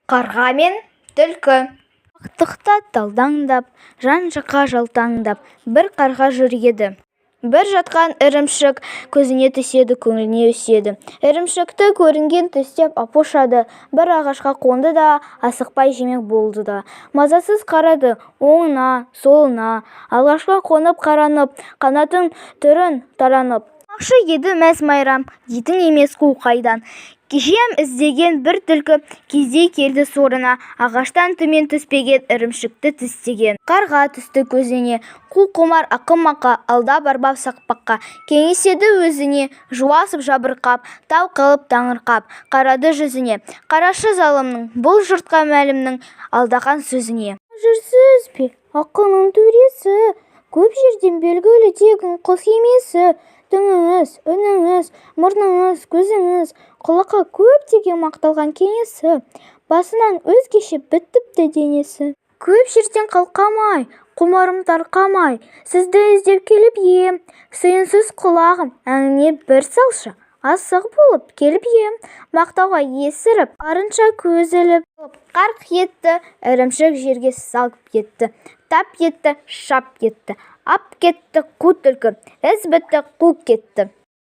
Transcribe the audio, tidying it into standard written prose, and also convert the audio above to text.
Қарға мен түлкі. Ақтықта талдаңдап, жан-жаққа жалтаңдап, бір қарға жүр еді. Бір жатқан ірімшік көзіне түседі, көңіліне өседі. Ірімшікті көрінген түстеп апошады, бір ағашқа қонды да, асықпай жемек болды да. Мазасыз қарады оңына, солына, ағашқа қонып қаранып, қанатын түрін таранып. Алмақшы еді мәз-майрам, дейтін емес қу қайдан. Жем іздеген бір түлкі кезде келді сорына, ағаштан төмен түспеген ірімшікті тістеген. Қарға түсті көзіне, қу құмар ақымаққа, алда барбап сақпаққа. Кеңеседі өзіне, жуасып жабырқап, тау қылып таңырқап. Қарады жүзіне, қарашы залымның, бұл жұртқа мәлімнің алдаған сөзіне. Жүрсіз бе, ақынның төресі, көп жерден белгілі тегін құс емесі. Түңіңіз, үніңіз, мұрныңыз, көзіңіз, құлаққа көптеген мақталған кеңесі, басынан өзгеше бітіпті денесі. Көп жерден қалқамай, құмарым тарқамай, сізді іздеп келіп ем, сүйінсіз құлағым, әңгіме бір салшы. Асық болып келіп ем, мақтауға есіріп, барынша көз іліп. Қарқ етті, ірімшік жерге салып кетті. Тап етті, шап етті. Ап кетті қу түлкі, із бітті қу кетті.